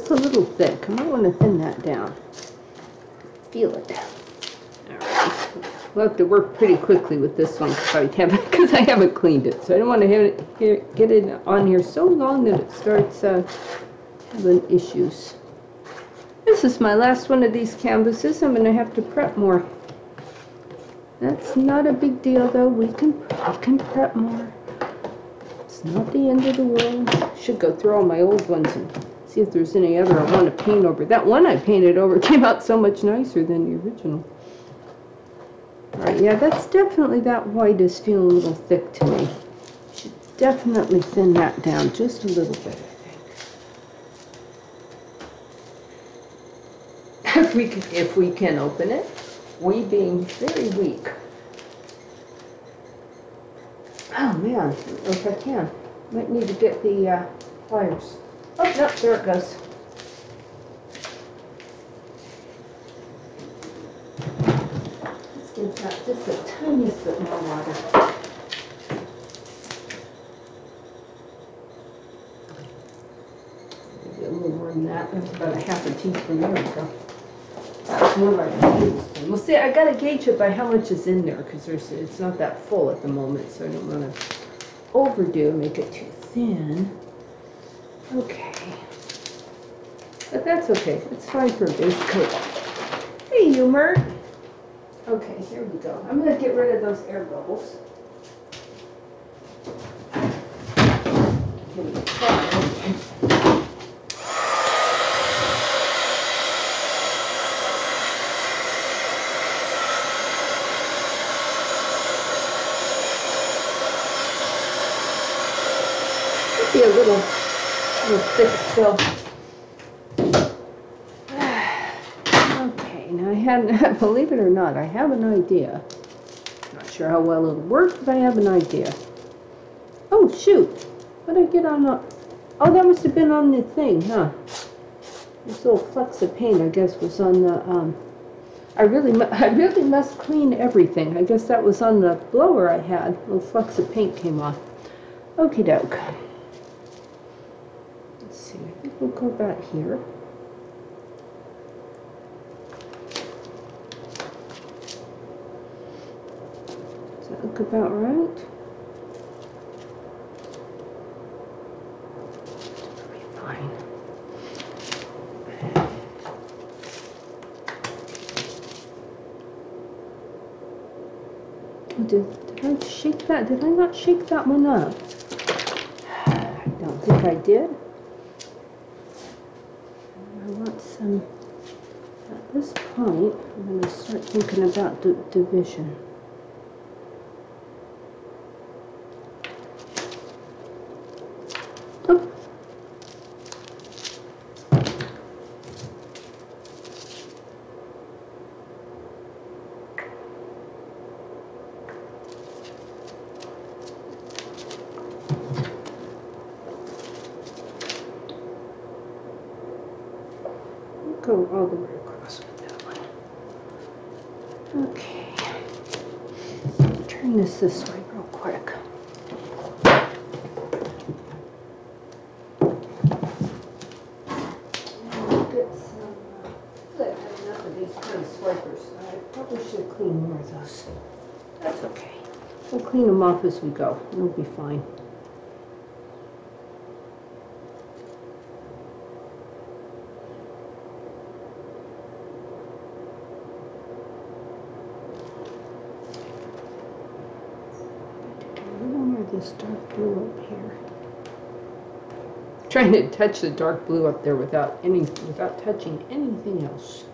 feels a little thick. I might want to thin that down. Feel it. All right. We'll have to work pretty quickly with this one because I haven't cleaned it. So I don't want to get it on here so long that it starts having issues. This is my last one of these canvases. I'm going to have to prep more. That's not a big deal though. We can prep more. It's not the end of the world. Should go through all my old ones and see if there's any other I want to paint over. That one I painted over came out so much nicer than the original. Alright, yeah, that's definitely, that white is feeling a little thick to me. Should definitely thin that down just a little bit, I think. If we can open it, we being very weak. Oh man, I don't know if I can. Might need to get the pliers. Oh, no, there it goes. Let's give that just the tiniest bit more water. Maybe a little more than that. That's about a half a teaspoon. There we go. That's more like a tablespoon. Well, see, I got to gauge it by how much is in there because it's not that full at the moment, so I don't want to overdo and make it too thin. Okay. But that's okay. It's fine for a base coat. Hey, Humor. Okay, here we go. I'm going to get rid of those air bubbles. Give it a try. Be a little thick still. Okay, now I had, believe it or not, I have an idea. Not sure how well it'll work, but I have an idea. Oh shoot! What did I get on the? Oh, that must have been on the thing, huh? This little flecks of paint, I guess, was on the. I really must clean everything. I guess that was on the blower I had. Little flecks of paint came off. Okie doke. I think we'll go back here. Does that look about right? It'll be fine. Oh, did I shake that? Did I not shake that one up? I don't think I did. At this point, I'm going to start thinking about division. Oh. Go all the way across with that one. Okay. Turn this way real quick. I'll get some. I had enough of these kind of swipers. I probably should clean more of those. That's okay. We'll clean them off as we go. It'll be fine. This dark blue up here. Trying to touch the dark blue up there without touching anything else.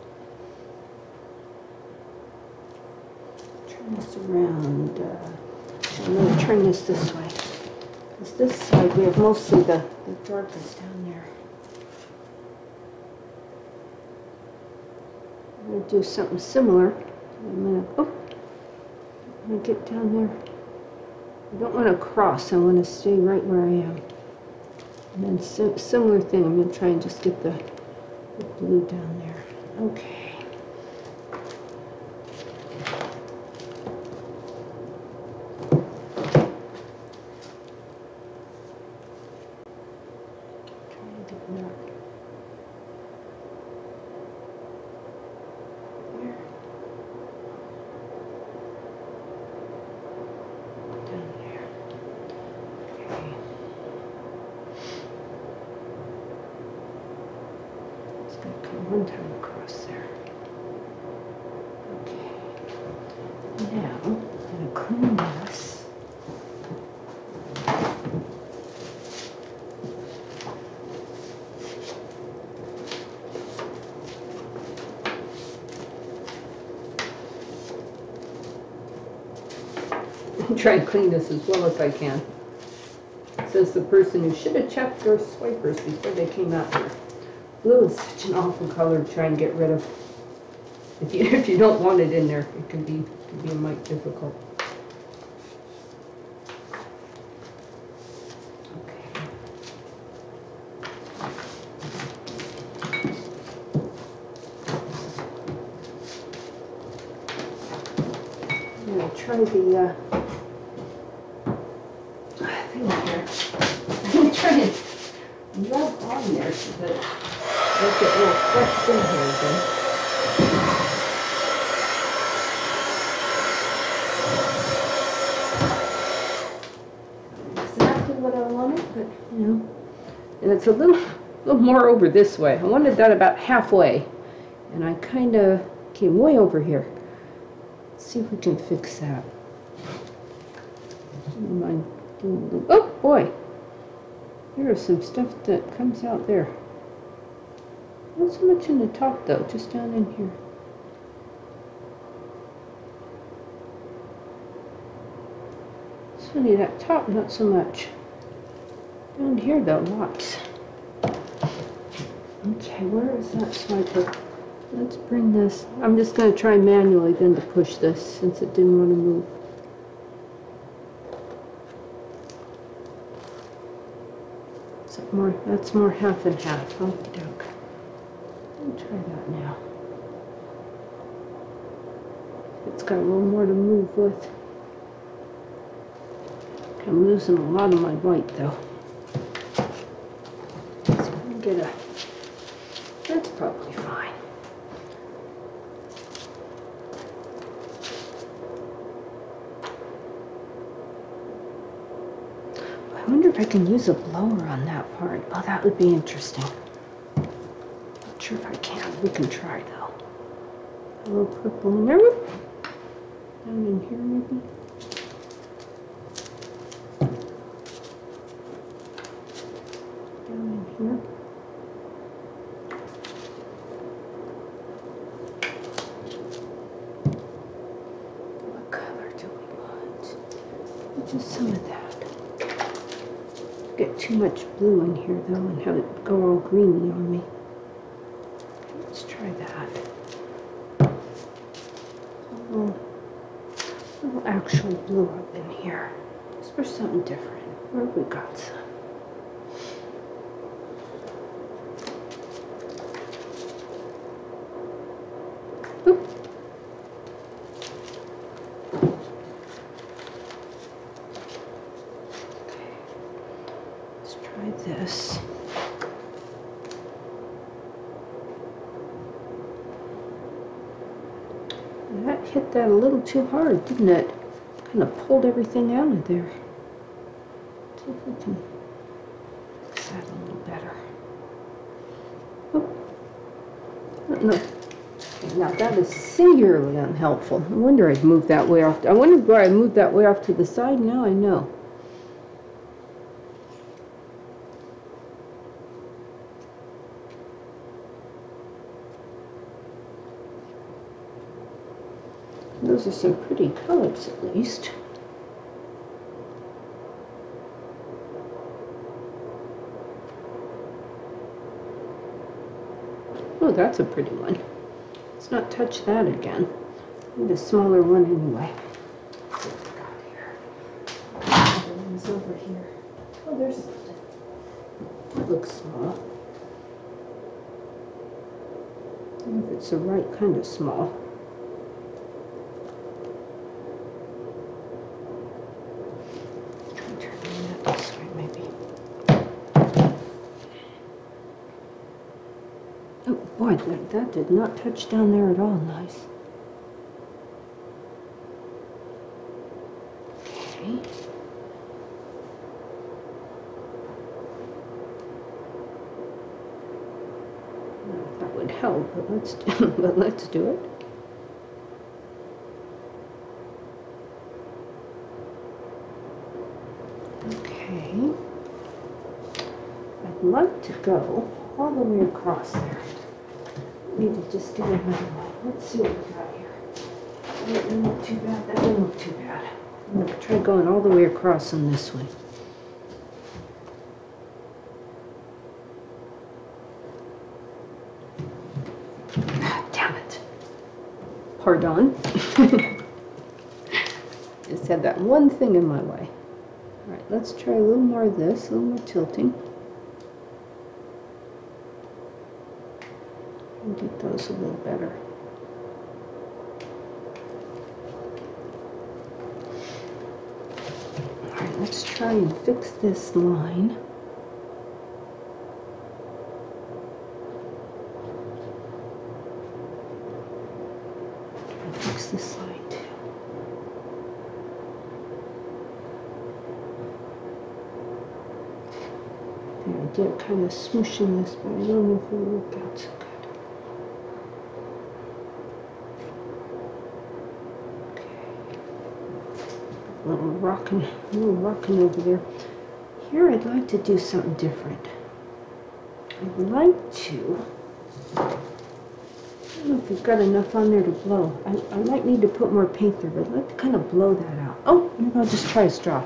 Turn this around. I'm going to turn this way. Because this side we have mostly the darkest down there. I'm going to do something similar. I'm going to get down there. I don't want to cross, I want to stay right where I am. And then similar thing, I'm going to try and just get the blue down there. Okay. Trying to get that. gonna come one time across there. Okay. Now, I'm gonna clean this. Try and clean this as well as I can. Says the person who should have checked their swipers before they came out here. Blue is such an awful color to try and get rid of. If you don't want it in there, it can be a mite difficult. Okay. I'm gonna try the thing here. I'm gonna try and rub on there so that it'll get a little fresh in here again. Exactly what I wanted, but you know, and it's a little more over this way. I wanted that about halfway, and I kind of came way over here. Let's see if we can fix that. Oh boy, there is some stuff that comes out there. Not so much in the top though, just down in here. It's funny, that top not so much. Down here though, lots. Okay, where is that swiper? Let's bring this. I'm just going to try manually then to push this since it didn't want to move. That's more half and half. Okie doke. Let me try that now. It's got a little more to move with. I'm losing a lot of my white though. So I'm gonna get a. That's probably fine. I wonder if I can use a blower on that part. Oh, that would be interesting. Not sure if I can. We can try though. A little purple in there. Down in here maybe. Down in here. What color do we want? Just some of that. Get too much blue in here though and have it go all greeny on me. Let's try that. A little actual blue up in here. Just for something different. Where have we got some? Oop. Okay. Let's try this. That hit that a little too hard, didn't it? Kind of pulled everything out of there. Let's see if we can fix that a little better. Oh. No. Okay, now that is singularly unhelpful. No wonder I'd moved that way off. I wondered why I moved that way off to the side. Now I know. Those are some pretty colors, at least. Oh, that's a pretty one. Let's not touch that again. Need a smaller one anyway. Let's see what we got here. Other one's over here. Oh, there's something. That looks small. I don't know if it's the right kind of small. Boy, that did not touch down there at all. Nice. Okay. held, but let's do it. Okay. I'd like to go all the way across there. Need to just get another one. Let's see what we got here. That didn't look too bad. That didn't look too bad. I'm going to try going all the way across on this one. Damn it. Pardon. Just had that one thing in my way. All right, let's try a little more of this, a little more tilting. And get those a little better. All right, let's try and fix this line. Fix this line too. The idea of kind of smooshing this, but I don't know if it will work out so good. A little rocking over there. Here I'd like to do something different. I'd like to, I don't know if we've got enough on there to blow. I might need to put more paint there, but I'd like to kind of blow that out. Oh, maybe I'll just try a straw.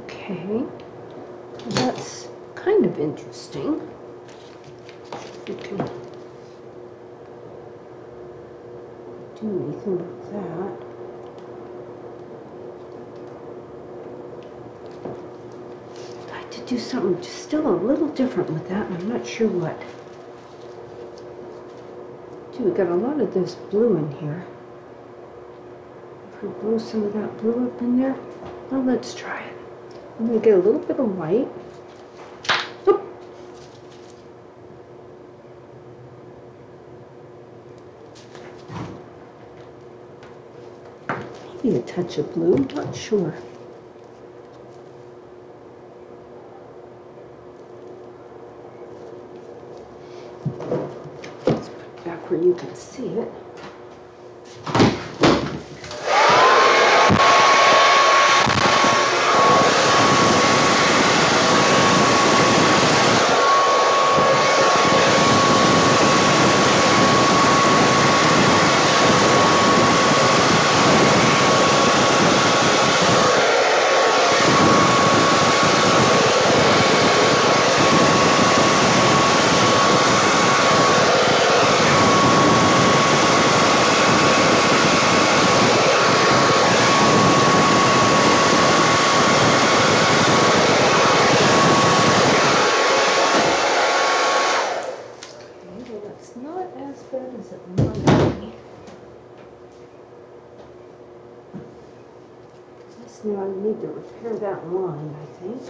Okay, that's kind of interesting. If we can do anything with that. I'd like to do something just still a little different with that, and I'm not sure what. Gee, we got a lot of this blue in here. If we blow some of that blue up in there, well, let's try it. I'm going to get a little bit of white. Oop. Maybe a touch of blue, I'm not sure. Let's put it back where you can see it. Now I need to repair that line, I think.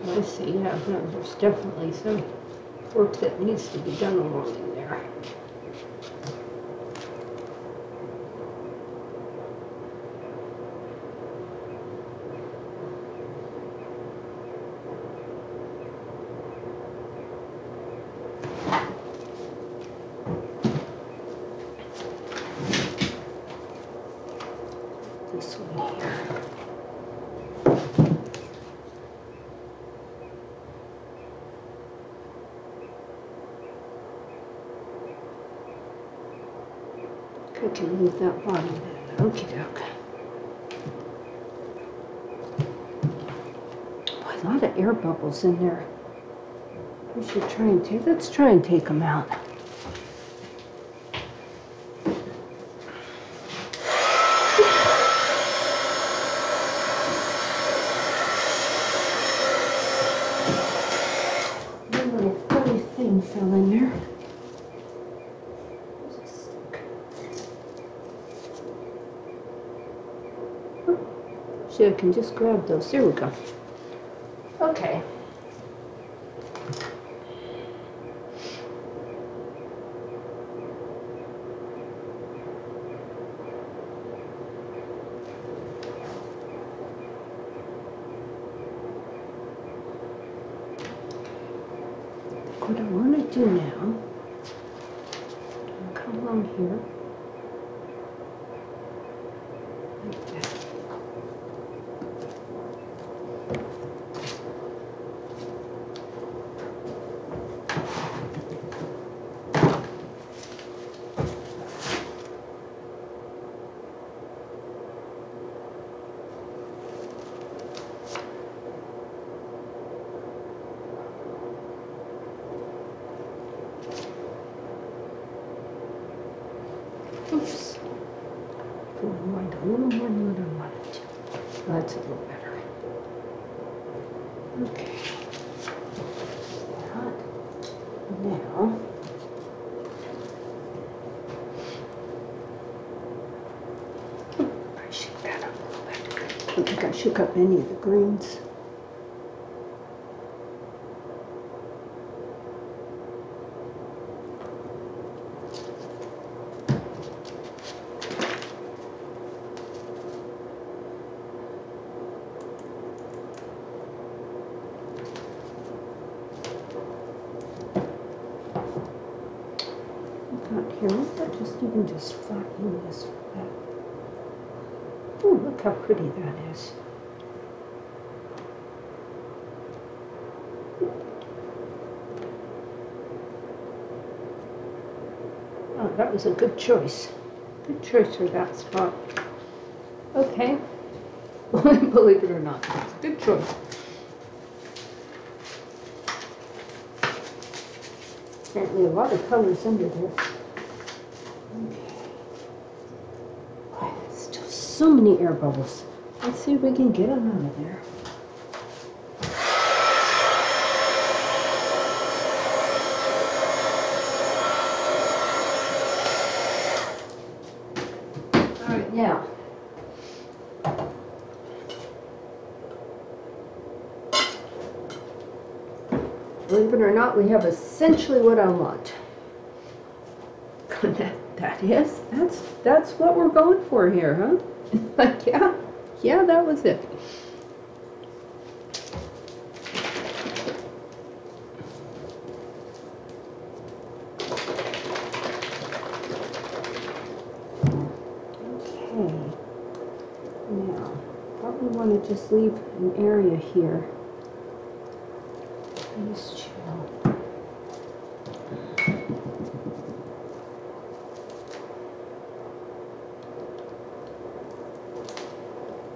I see, yeah, no, there's definitely some work that needs to be done along in there. This one here. I can move that bottom bit. Okie doke. a lot of air bubbles in there. We should try and let's try and take them out. One little funny thing fell in there. See, I can just grab those. There we go. Okay. What I want to do now, I'll come along here. Like that. Oops. Put my mind a little more than what I wanted. That's a little better. Okay. Now, I shake that up a little bit. I don't think I shook up any of the greens. Here, just even just flattening this for that. Oh, look how pretty that is. Oh, that was a good choice. Good choice for that spot. Okay. Believe it or not, it's a good choice. Apparently a lot of colors under there. Okay. Still so many air bubbles. Let's see if we can get them out of there. All right, now. Believe it or not, we have essentially what I want. That's what we're going for here, huh? Like, yeah, that was it. Okay. Now, probably want to just leave an area here. These two.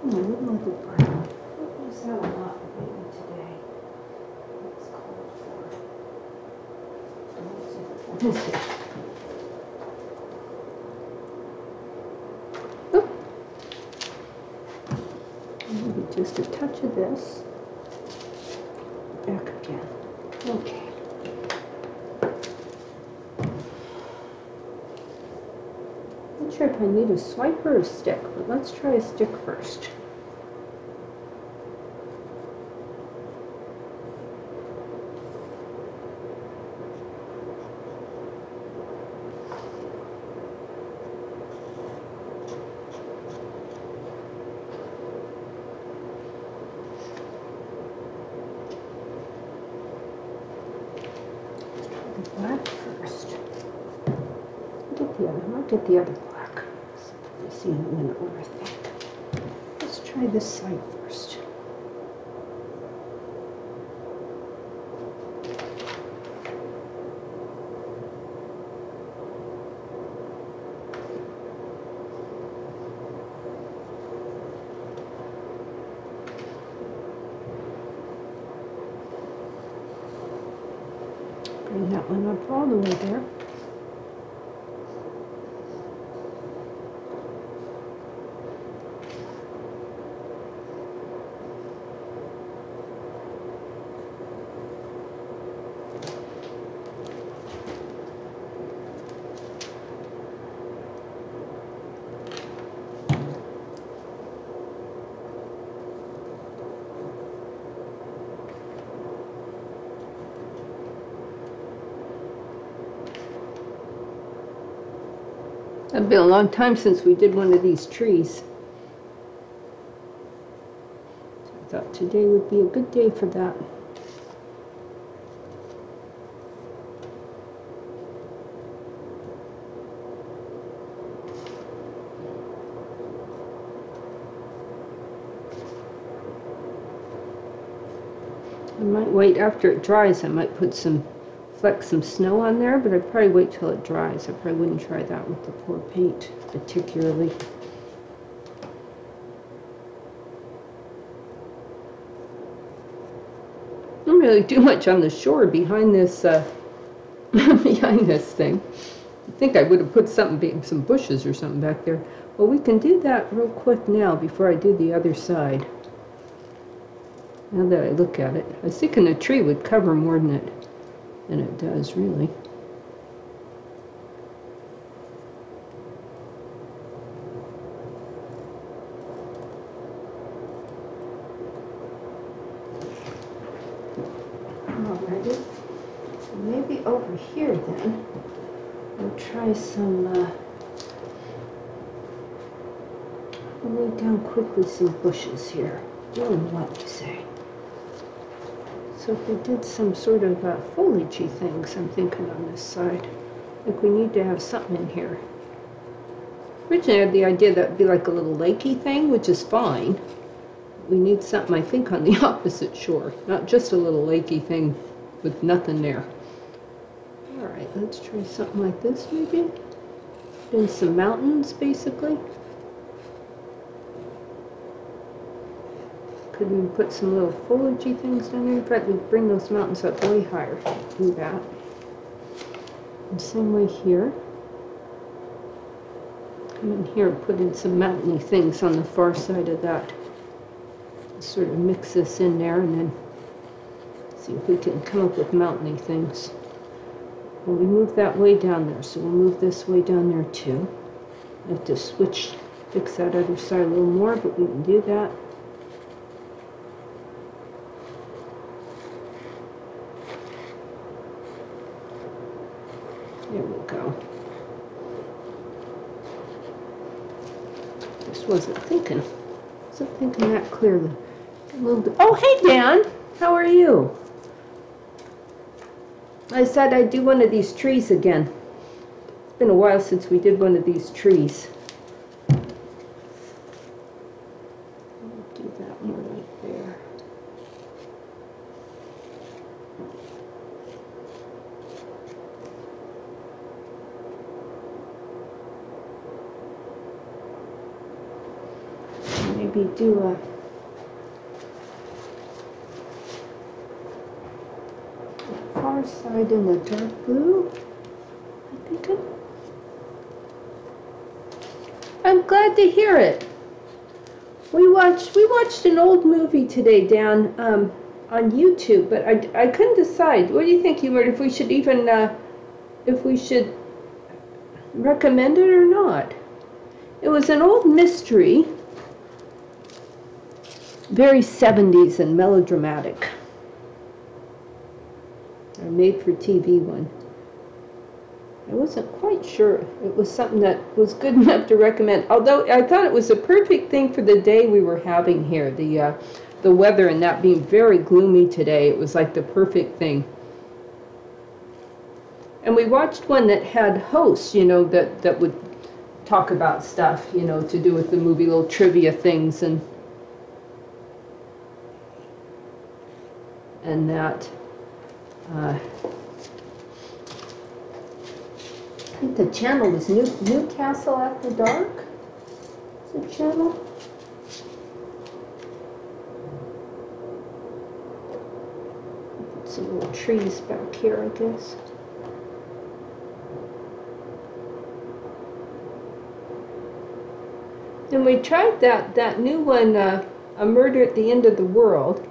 A little of the brown. I'll use that a lot maybe today. It's called for. Let's see. Oh. Maybe just a touch of this. Back again. Okay. Not sure if I need a swipe or a stick, but let's try a stick first. Black first. I'll get the other black. We'll see in a minute what I think. Let's try this side first. line that one up all the way there. It's been a long time since we did one of these trees. So I thought today would be a good day for that. I might wait after it dries. I might put fleck some snow on there, but I'd probably wait till it dries. I probably wouldn't try that with the pour paint particularly. I don't really do much on the shore behind this behind this thing. I think I would have put some bushes or something back there. Well, we can do that real quick now before I do the other side. Now that I look at it, I was thinking a tree would cover more than it does, really. Alrighty, so maybe over here then, we'll try some, I'll lay down quickly some bushes here. What you say? So if we did some sort of foliagey things, I'm thinking on this side, like we need to have something in here. Originally I had the idea that would be like a little lakey thing, which is fine. We need something, I think, on the opposite shore, not just a little lakey thing with nothing there. Alright, let's try something like this maybe. Put in some mountains, basically. Could we put some little foliagey things down there? In fact, we bring those mountains up way higher. Do that. And same way here. Come in here and put in some mountainy things on the far side of that. Sort of mix this in there and then see if we can come up with mountainy things. Well, we move that way down there, so we'll move this way down there too. I have to fix that other side a little more, but we can do that. There we go. Just wasn't thinking that clearly. A little bit. Oh, hey Dan, how are you? I said I'd do one of these trees again. It's been a while since we did one of these trees. I'll do that one right there. Maybe do a far side in the dark blue, I think. I'm glad to hear it. We watched an old movie today down on YouTube, but I couldn't decide. What do you think, Hubert? If we should even recommend it or not? It was an old mystery. Very 70s and melodramatic. A made-for-TV one. I wasn't quite sure it was something that was good enough to recommend. Although I thought it was a perfect thing for the day we were having here. The weather and that being very gloomy today. It was like the perfect thing. And we watched one that had hosts, you know, that would talk about stuff, you know, to do with the movie, little trivia things and that. I think the channel was Newcastle After Dark. Is the channel? Put some little trees back here, I guess. And we tried that new one, A Murder at the End of the World,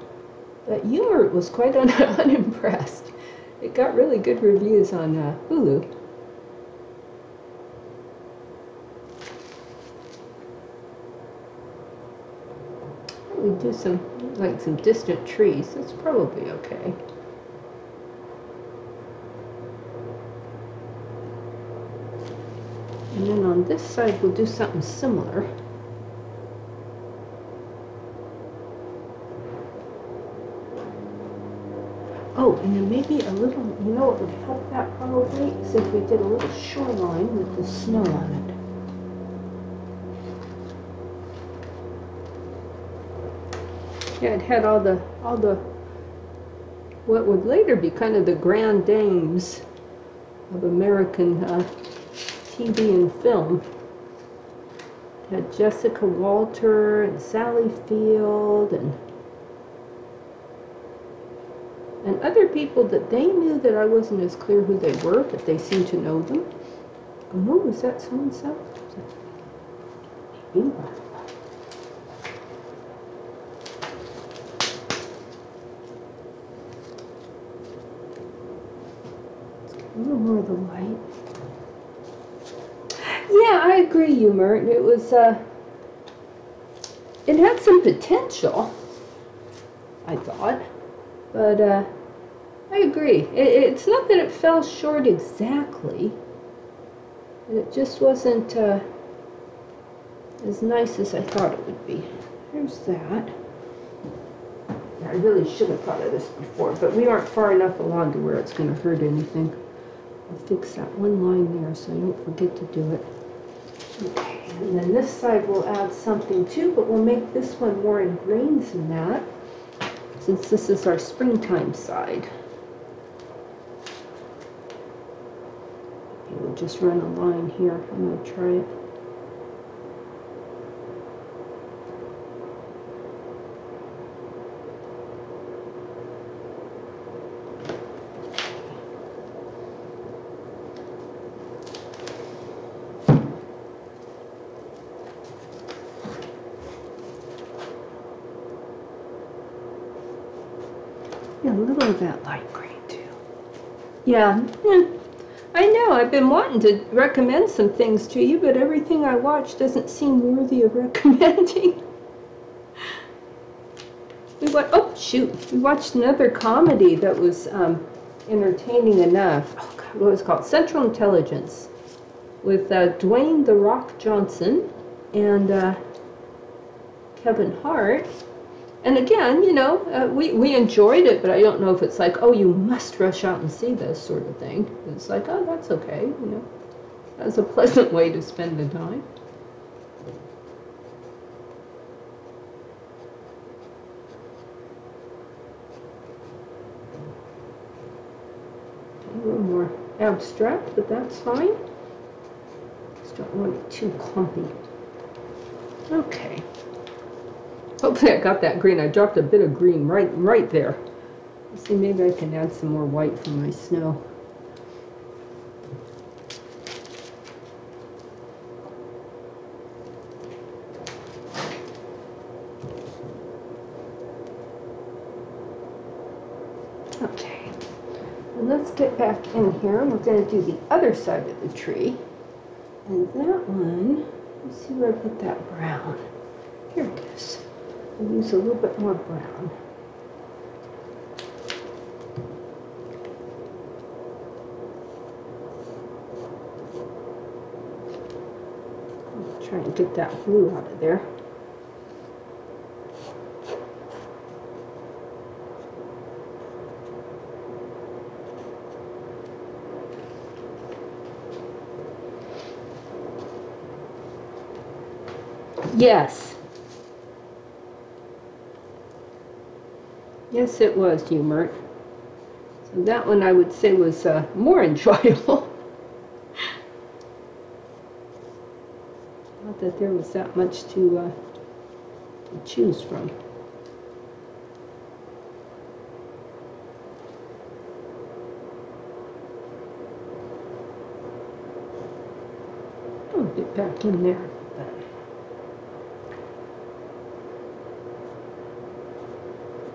but Humor was quite unimpressed. It got really good reviews on Hulu. We do some distant trees. That's probably okay. And then on this side, we'll do something similar. Oh, and then maybe a little, you know what would help that probably, is if we did a little shoreline with the snow on it. Yeah, it had all the what would later be kind of the grand dames of American TV and film. It had Jessica Walter and Sally Field and other people that they knew that I wasn't as clear who they were, but they seemed to know them. Oh, was that so-and-so? Maybe. A little more of the white. Yeah, I agree, Humor. It was, it had some potential, I thought, but I agree. It's not that it fell short exactly, but it just wasn't as nice as I thought it would be. There's that. I really should have thought of this before, but we aren't far enough along to where it's going to hurt anything. I'll fix that one line there so I don't forget to do it. Okay, and then this side we'll add something too, but we'll make this one more in grains than that, since this is our springtime side. Okay, we'll just run a line here. I'm going to try it. Yeah, a little of that light green too. Yeah, I know. I've been wanting to recommend some things to you, but everything I watch doesn't seem worthy of recommending. Oh shoot, we watched another comedy that was entertaining enough. Oh God, what was it called? Central Intelligence, with Dwayne "The Rock" Johnson and Kevin Hart. And again, you know, we enjoyed it, but I don't know if it's like, oh, you must rush out and see this sort of thing. It's like, oh, that's okay, you know. That's a pleasant way to spend the time. A little more abstract, but that's fine. Just don't want it too clumpy. Okay. Hopefully I got that green. I dropped a bit of green right there. Let's see, maybe I can add some more white from my snow. Okay, and let's get back in here. We're going to do the other side of the tree. And that one, let's see where I put that brown. Here it is. I'll use a little bit more brown. I'll try and get that blue out of there. Yes. Yes, it was, Humor. So that one I would say was more enjoyable. Not that there was that much to choose from. I'll get back in there.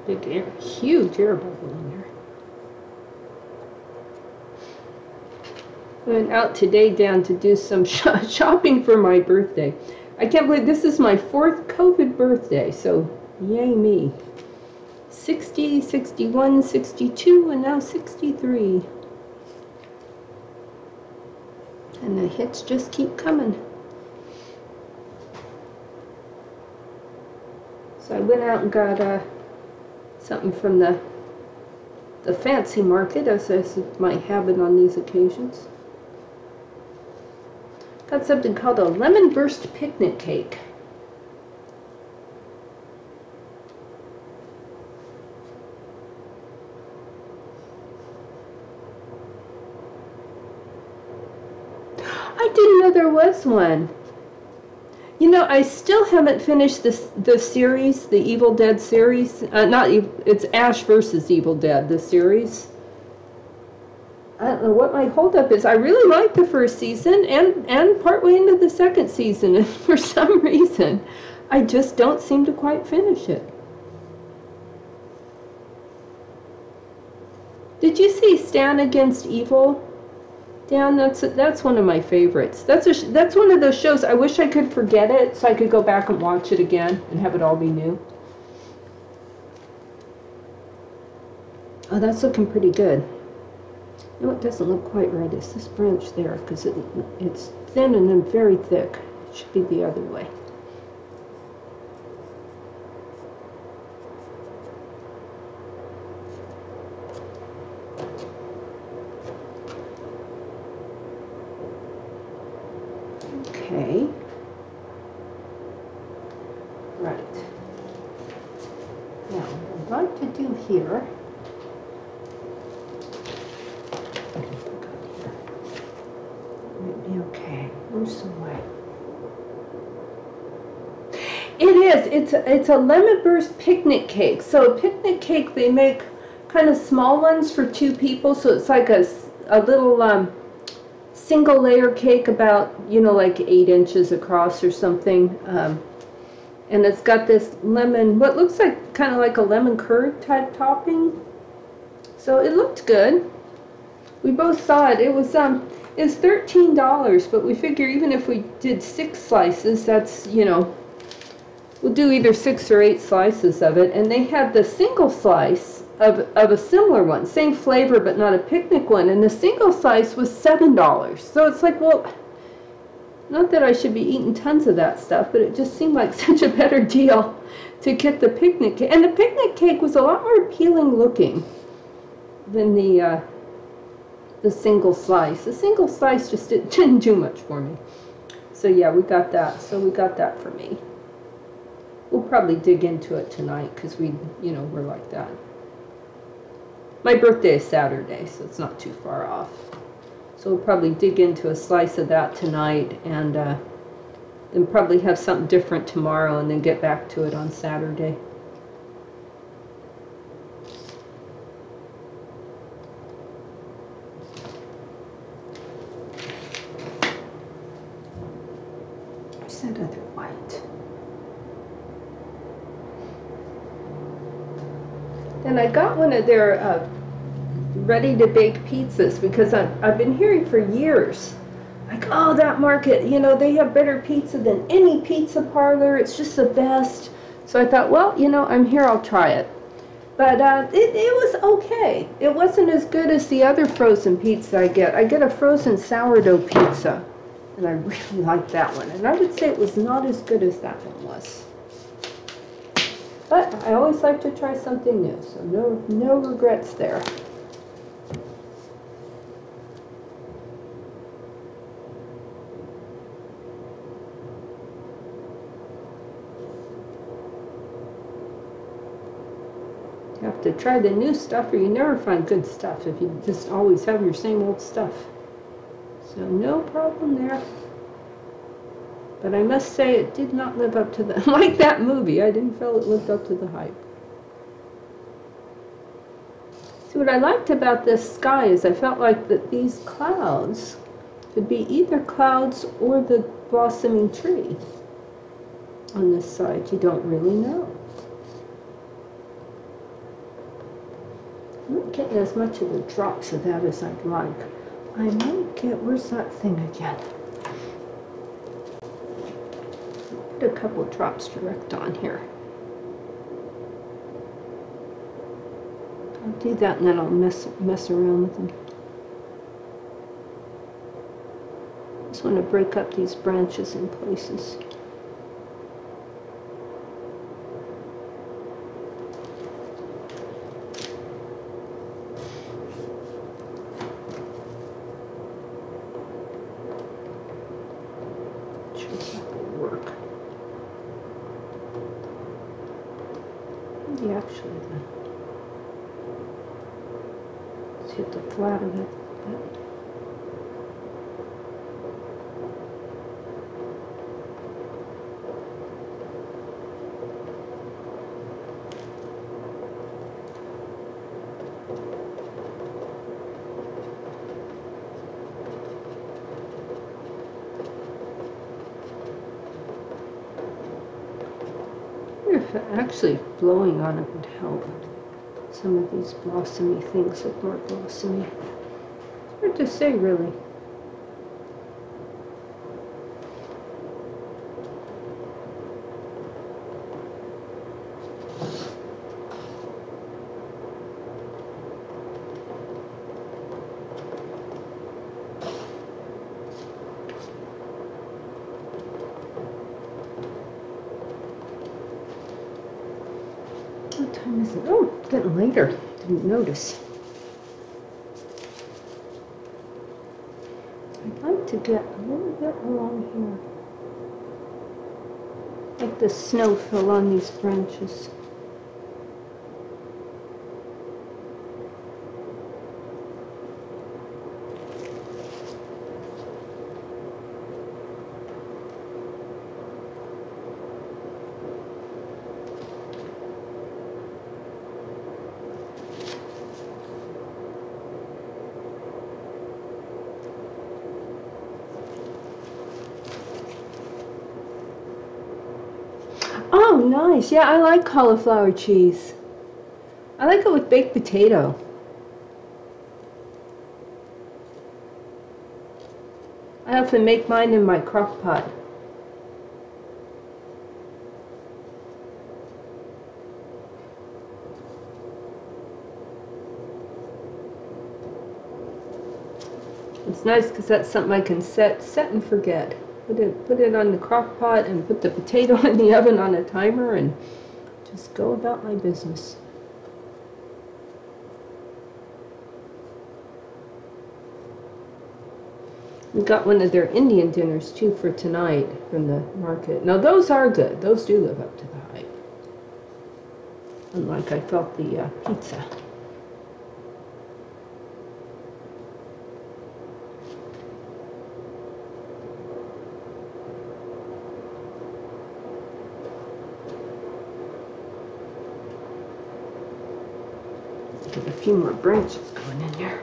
Big air, huge air bubble in there. I went out today down to do some shopping for my birthday. I can't believe this is my 4th COVID birthday, so yay me. 60, 61, 62, and now 63. And the hits just keep coming. So I went out and got something from the fancy market, as is my habit on these occasions. Got something called a lemon burst picnic cake. I didn't know there was one. You know, I still haven't finished the series, the Evil Dead series. It's Ash versus Evil Dead, the series. I don't know what my holdup is. I really liked the first season and partway into the second season, and for some reason, I just don't seem to quite finish it. Did you see Stan Against Evil? Dan, that's one of my favorites. That's one of those shows I wish I could forget it so I could go back and watch it again and have it all be new. Oh, that's looking pretty good. No, it doesn't look quite right. It's this branch there because it's thin and then very thick. It should be the other way. Okay. Right. Now, what I'd like to do here. Might be okay. Where's the way? It is. It's a lemon burst picnic cake. So a picnic cake, they make kind of small ones for 2 people. So it's like a little single layer cake about, you know, like 8 inches across or something. And it's got this lemon, what looks like kind of like a lemon curd type topping. So it looked good. We both saw it. It was $13, but we figure even if we did 6 slices, that's, you know, we'll do either 6 or 8 slices of it. And they had the single slice of a similar one, same flavor but not a picnic one, and the single slice was $7. So it's like, well, not that I should be eating tons of that stuff, but it just seemed like such a better deal to get the picnic cake. And the picnic cake was a lot more appealing looking than the single slice. The single slice just didn't do much for me. So yeah, we got that. So we got that for me. We'll probably dig into it tonight because we're like that. My birthday is Saturday, so it's not too far off. So we'll probably dig into a slice of that tonight and then probably have something different tomorrow and then get back to it on Saturday. Where's that other white? And I got one of their ready-to-bake pizzas because I've been hearing for years, like, oh, that market, you know, they have better pizza than any pizza parlor. It's just the best. So I thought, well, you know, I'm here, I'll try it. But it was okay. It wasn't as good as the other frozen pizza I get. I get a frozen sourdough pizza, and I really like that one. And I would say it was not as good as that one was. But I always like to try something new, so no regrets there. You have to try the new stuff or you never find good stuff if you just always have your same old stuff. So no problem there. But I must say it did not live up to the, like that movie, I didn't feel it lived up to the hype. See, what I liked about this sky is I felt like that these clouds could be either clouds or the blossoming tree. On this side, you don't really know. I'm not getting as much of the drops of that as I'd like. I might get, where's that thing again? Put a couple drops direct on here. I'll do that and then I'll mess around with them. Just want to break up these branches in places. Actually, let's hit the flat of it. If actually blowing on it would help. Some of these blossomy things look more blossomy. It's hard to say, really. What time is it? Oh, it's getting later. Didn't notice. I'd like to get a little bit along here. Like the snow fell on these branches. Oh, nice. Yeah, I like cauliflower cheese. I like it with baked potato. I often make mine in my crock pot. It's nice because that's something I can set and forget. Put it on the crock pot and put the potato in the oven on a timer and just go about my business. We got one of their Indian dinners too for tonight from the market. Now those are good. Those do live up to the hype. Unlike I felt the pizza. Get a few more branches going in there.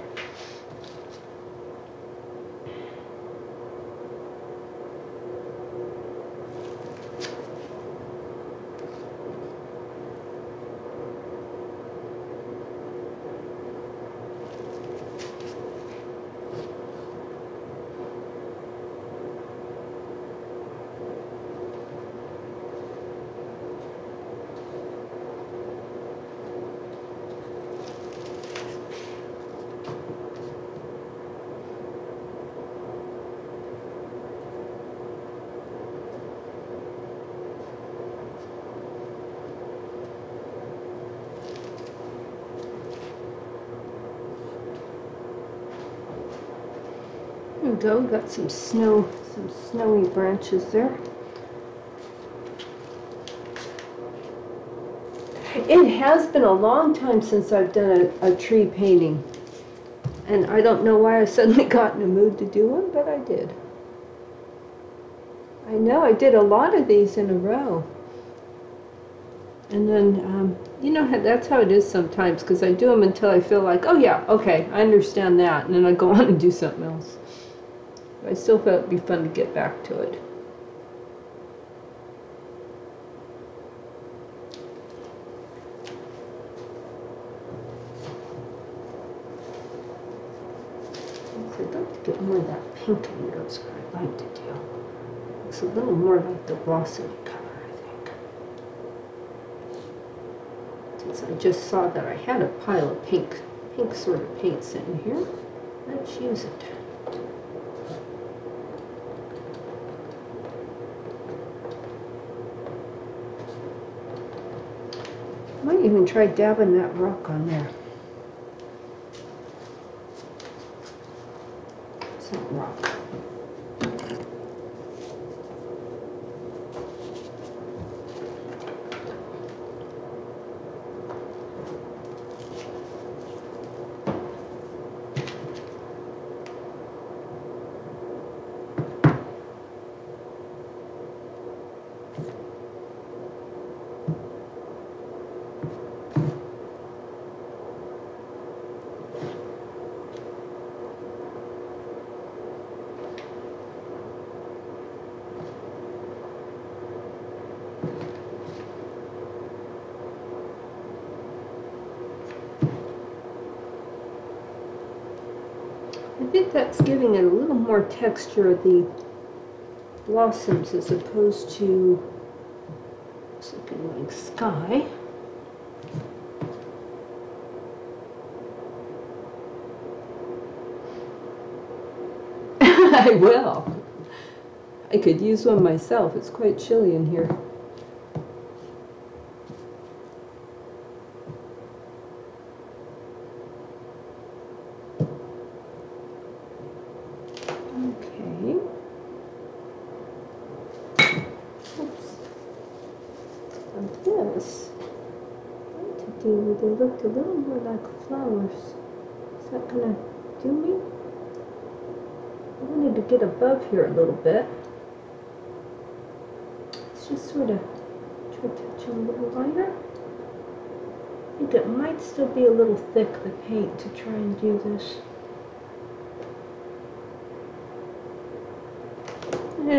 There we go, got some snowy branches there. It has been a long time since I've done a tree painting. And I don't know why I suddenly got in a mood to do one, but I did. I know, I did a lot of these in a row. And then, you know, that's how it is sometimes, because I do them until I feel like, oh yeah, okay, I understand that, and then I go on and do something else. I still thought it'd be fun to get back to it. So I'd like to get more of that pink in there is what I'd like to do. It's a little more like the glossy color, I think. Since I just saw that I had a pile of pink sort of paints in here, let's use it. Might even try dabbing that rock on there. It's that rock. I think that's giving it a little more texture of the blossoms as opposed to it's looking like sky. I will. I could use one myself. It's quite chilly in here. Okay. Oops. And this, what to do? They looked a little more like flowers. Is that gonna do me? I wanted to get above here a little bit. Let's just sort of try to touch them a little lighter. I think it might still be a little thick, the paint, to try and do this.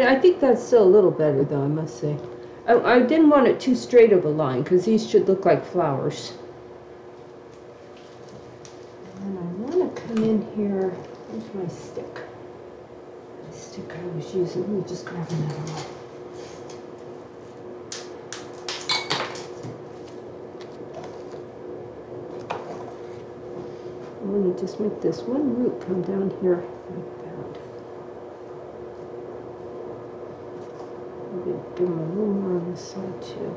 I think that's still a little better though, I must say. I didn't want it too straight of a line because these should look like flowers. And I want to come in here. Where's my stick? The stick I was using. Let me just grab another one. And then you just make this one root come down here like that. Maybe give them a little more on this side too.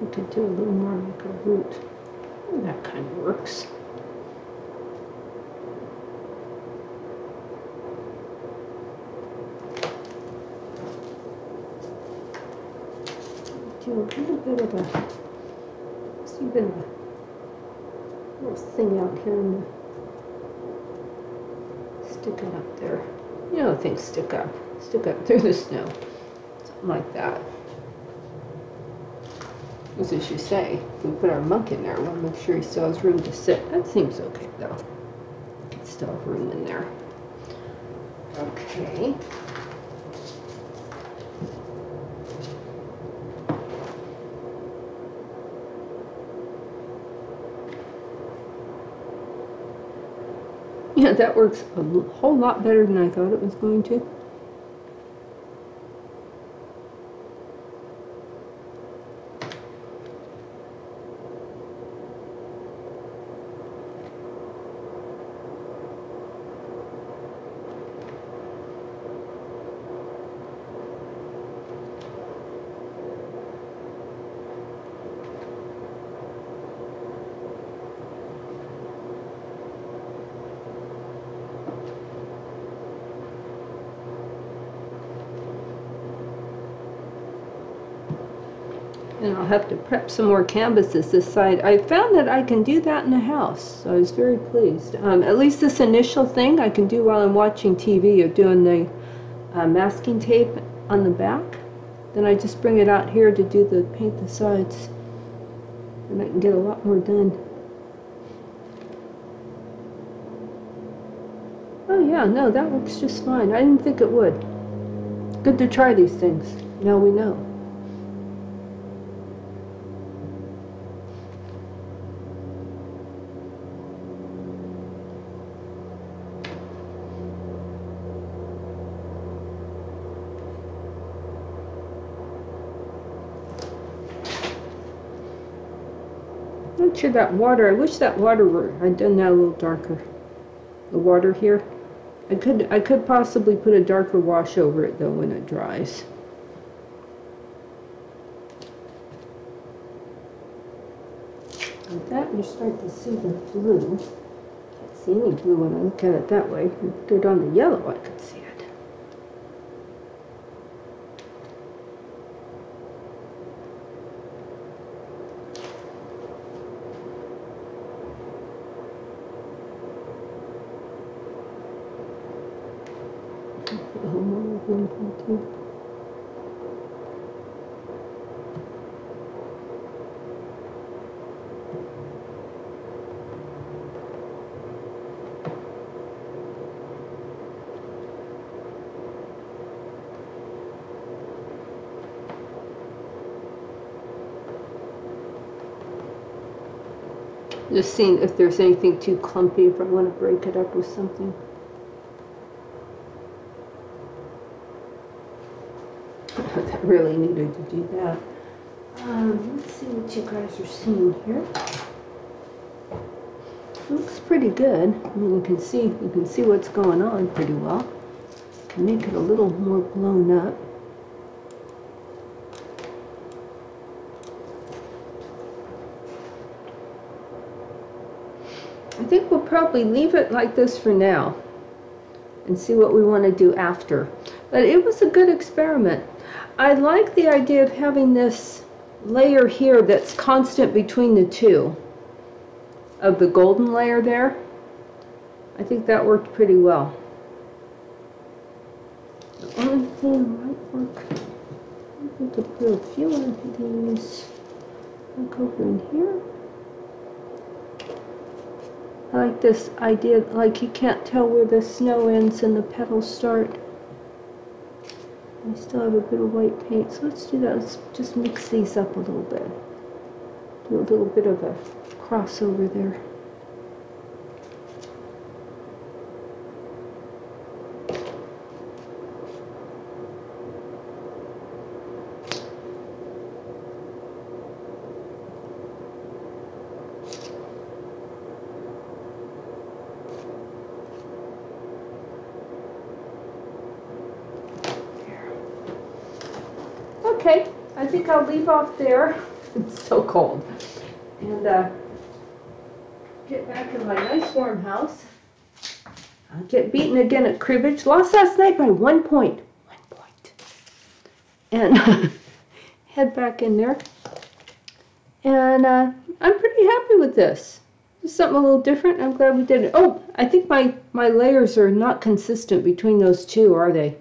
We could do a little more like a root. And that kind of works. Do a little bit of a, see a bit of a little thing out here in the, stick it up there. You know, things stick up through the snow. Something like that. As you say, if we put our monk in there, we'll make sure he still has room to sit. That seems okay though. Still have room in there. Okay. Yeah, that works a whole lot better than I thought it was going to. And I'll have to prep some more canvases this side. I found that I can do that in the house, so I was very pleased. At least this initial thing I can do while I'm watching TV or doing the masking tape on the back. Then I just bring it out here to do the paint the sides, and I can get a lot more done. Oh yeah, no, that works just fine. I didn't think it would. Good to try these things. Now we know. not sure that water, I wish that water were, I'd done that a little darker. The water here. I could possibly put a darker wash over it though when it dries. Like that, you're starting to see the blue. Can't see any blue when I look at it that way. If I put it on the yellow, I could see it. A little more blue too. Just seeing if there's anything too clumpy, if I want to break it up with something. That really needed to do that. Let's see what you guys are seeing here. Looks pretty good. I mean, you can see what's going on pretty well. Can make it a little more blown up. I think we'll probably leave it like this for now and see what we want to do after. But it was a good experiment. I like the idea of having this layer here that's constant between the two of the golden layer there. I think that worked pretty well. The only thing might work, I think to put a few of these back over in here. I like this idea, like you can't tell where the snow ends and the petals start. I still have a bit of white paint, so let's do that. Let's just mix these up a little bit. Do a little bit of a crossover there. Okay, I think I'll leave off there. It's so cold. And get back in my nice warm house. I'll get beaten again at cribbage. Lost last night by 1 point. 1 point. And head back in there. And I'm pretty happy with this. Just something a little different. I'm glad we did it. Oh, I think my layers are not consistent between those two, are they?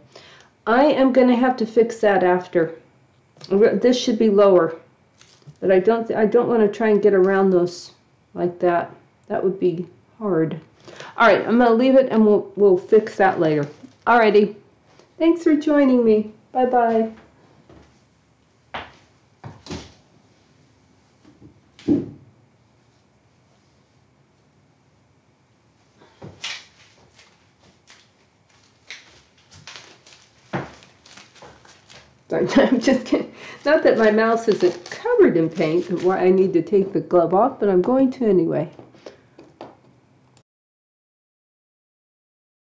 I am going to have to fix that after. This should be lower, but I don't want to try and get around those like that. That would be hard. All right, I'm going to leave it and we'll fix that later. Alrighty. Thanks for joining me. Bye-bye. I'm just kidding. Not that my mouse isn't covered in paint, why I need to take the glove off, but I'm going to anyway.